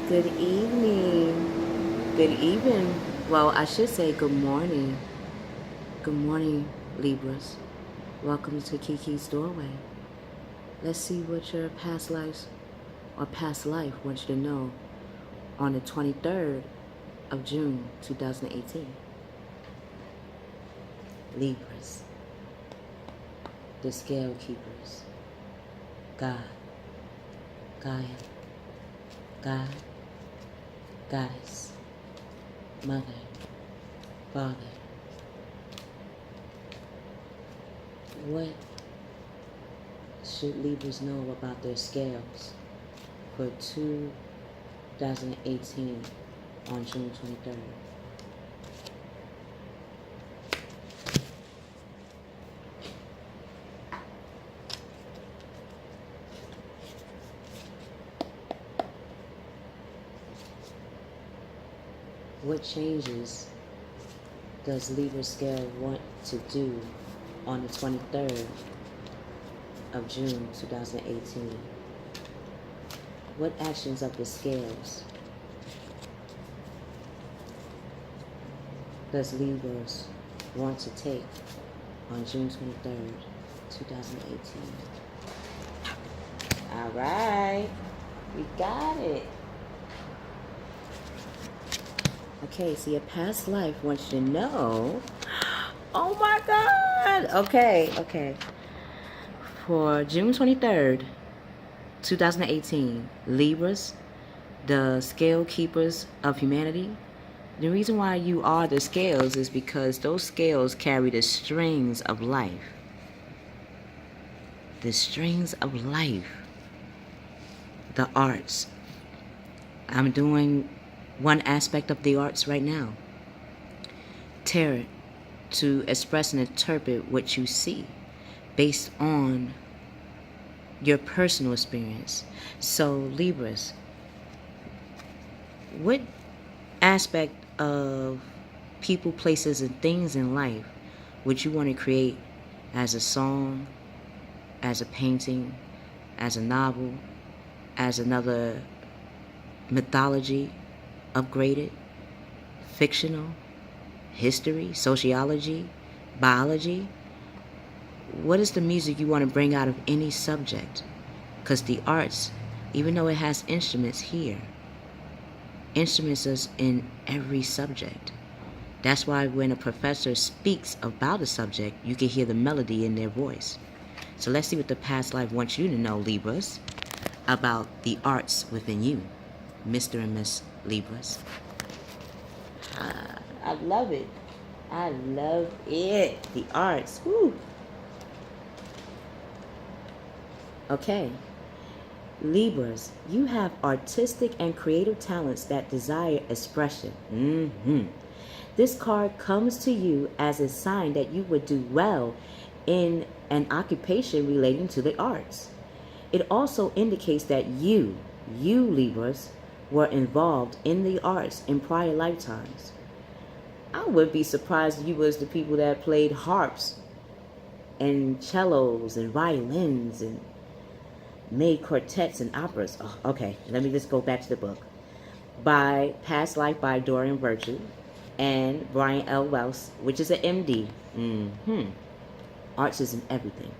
Good evening. Good evening. Well, I should say good morning. Good morning, Libras. Welcome to Keykey's Doorway. Let's see what your past lives or past life wants you to know on the 23rd of June, 2018. Libras, the scale keepers. God, Gaia, God, Goddess, Mother, Father. What should Libras know about their scales for 2018 on June 23rd? What changes does Libra scale want to do on the 23rd of June 2018? What actions of the scales does Libras want to take on June 23rd, 2018? All right, we got it. Okay, so your past life wants you to know. Oh my God. Okay. For June 23rd, 2018, Libras, the scale keepers of humanity. The reason why you are the scales is because those scales carry the strings of life. The strings of life. The arts. I'm doing one aspect of the arts right now. Tarot, to express and interpret what you see based on your personal experience. So Libras, what aspect of people, places, and things in life would you want to create as a song, as a painting, as a novel, as another mythology, upgraded, fictional, history, sociology, biology? What is the music you want to bring out of any subject? Because the arts, even though it has instruments here, instruments is in every subject. That's why when a professor speaks about a subject, you can hear the melody in their voice. So let's see what the past life wants you to know, Libras, about the arts within you, Mr. and Miss Libras. I love it. I love it. The arts. Woo. Okay. Libras, you have artistic and creative talents that desire expression. This card comes to you as a sign that you would do well in an occupation relating to the arts. It also indicates that you Libras, were involved in the arts in prior lifetimes. I would be surprised if you was the people that played harps and cellos and violins and made quartets and operas. Oh, okay, let me just go back to the book. By Past Life by Dorian Virtue and Brian L. Wells, which is an MD. Arts is in everything.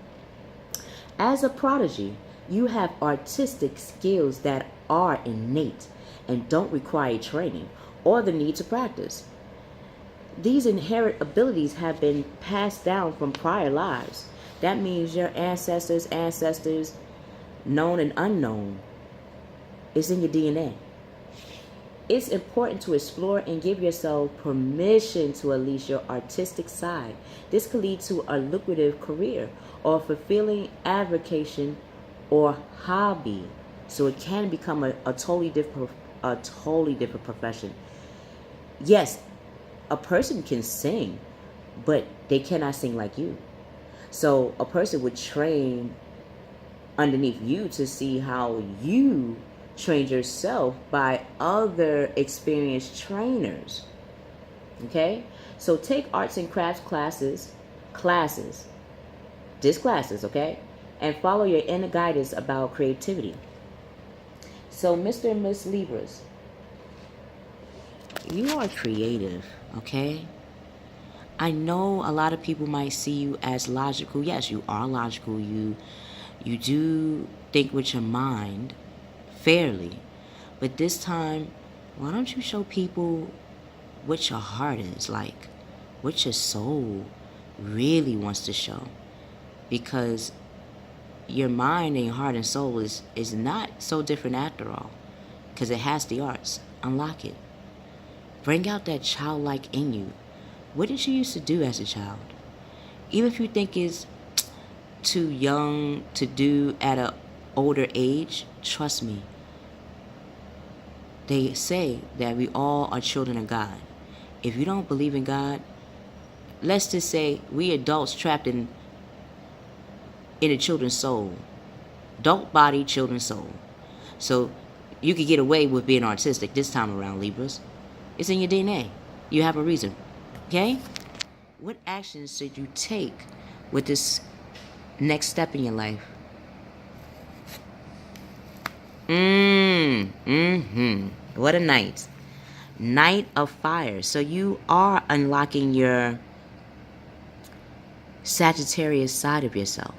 As a prodigy, you have artistic skills that are innate and don't require training or the need to practice. These inherent abilities have been passed down from prior lives. That means your ancestors, known and unknown, is in your DNA. It's important to explore and give yourself permission to unleash your artistic side. This could lead to a lucrative career or fulfilling avocation or hobby. So it can become a totally different profession. Yes, a person can sing, but they cannot sing like you. So a person would train underneath you to see how you trained yourself by other experienced trainers. Okay? So take arts and crafts classes, okay? And follow your inner guidance about creativity. So Mr. and Miss Libras, You are creative, okay? I know a lot of people might see you as logical. Yes, you are logical. You do think with your mind fairly. But this time, why don't you show people what your heart is like, what your soul really wants to show? Because your mind and your heart and soul is not so different after all, because it has the arts. Unlock it. Bring out that childlike in you. What did you used to do as a child? Even if you think it's too young to do at an older age, trust me. They say that we all are children of God. If you don't believe in God, let's just say we adults trapped in a children's soul. Adult body, children's soul. So you could get away with being artistic this time around, Libras. It's in your DNA. You have a reason. Okay? What actions should you take with this next step in your life? What a night. Knight of Fire. So you are unlocking your Sagittarius side of yourself.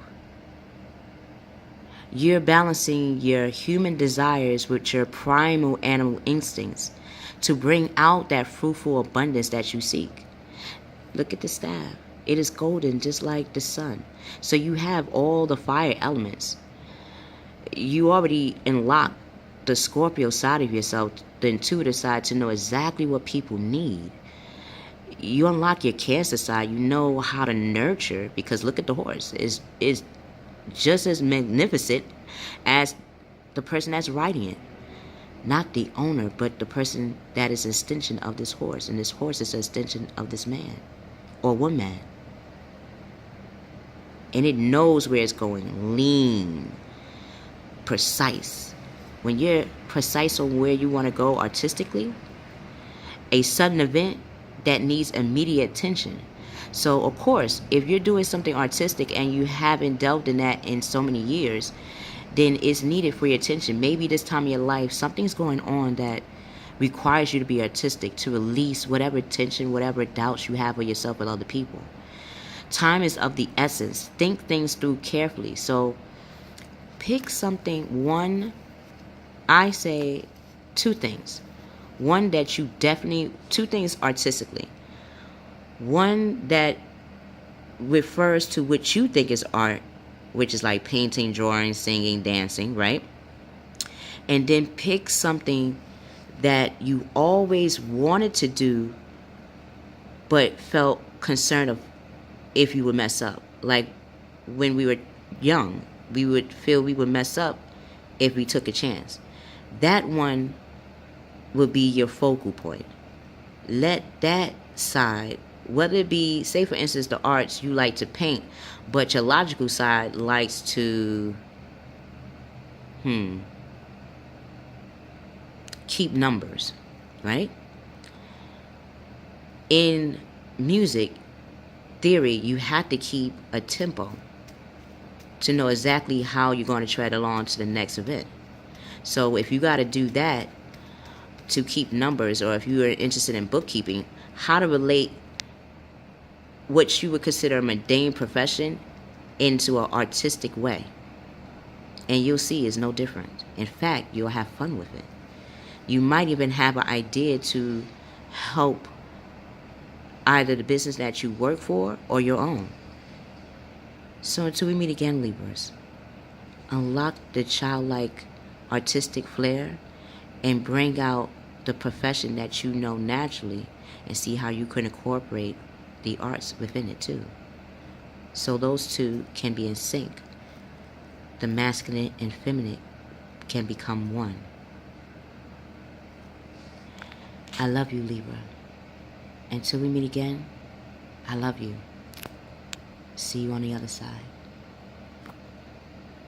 You're balancing your human desires with your primal animal instincts to bring out that fruitful abundance that you seek. Look at the staff. It is golden just like the sun. So you have all the fire elements. You already unlocked the Scorpio side of yourself, the intuitive side, to know exactly what people need. You unlock your Cancer side. You know how to nurture, because look at the horse. Is just as magnificent as the person that's riding it. Not the owner, but the person that is an extension of this horse. And this horse is an extension of this man or woman. And it knows where it's going. Lean. Precise. When you're precise on where you want to go artistically, a sudden event that needs immediate attention. So, of course, if you're doing something artistic and you haven't delved in that in so many years, then it's needed for your attention. Maybe this time in your life, something's going on that requires you to be artistic, to release whatever tension, whatever doubts you have of yourself with other people. Time is of the essence. Think things through carefully. So, pick something. I say two things. One that you definitely, two things artistically. One that refers to what you think is art, which is like painting, drawing, singing, dancing, right? And then pick something that you always wanted to do, but felt concerned of if you would mess up. Like when we were young, we would feel we would mess up if we took a chance. That one would be your focal point. Let that side, whether it be, say for instance, the arts, you like to paint, but your logical side likes to keep numbers, right? In music theory, you have to keep a tempo to know exactly how you're going to tread along to the next event. So if you got to do that to keep numbers, or if you are interested in bookkeeping, how to relate what you would consider a mundane profession into an artistic way. And you'll see it's no different. In fact, you'll have fun with it. You might even have an idea to help either the business that you work for or your own. So until we meet again, Libras, unlock the childlike artistic flair and bring out the profession that you know naturally, and see how you can incorporate the arts within it too. So those two can be in sync. The masculine and feminine can become one. I love you, Libra. Until we meet again, I love you. See you on the other side.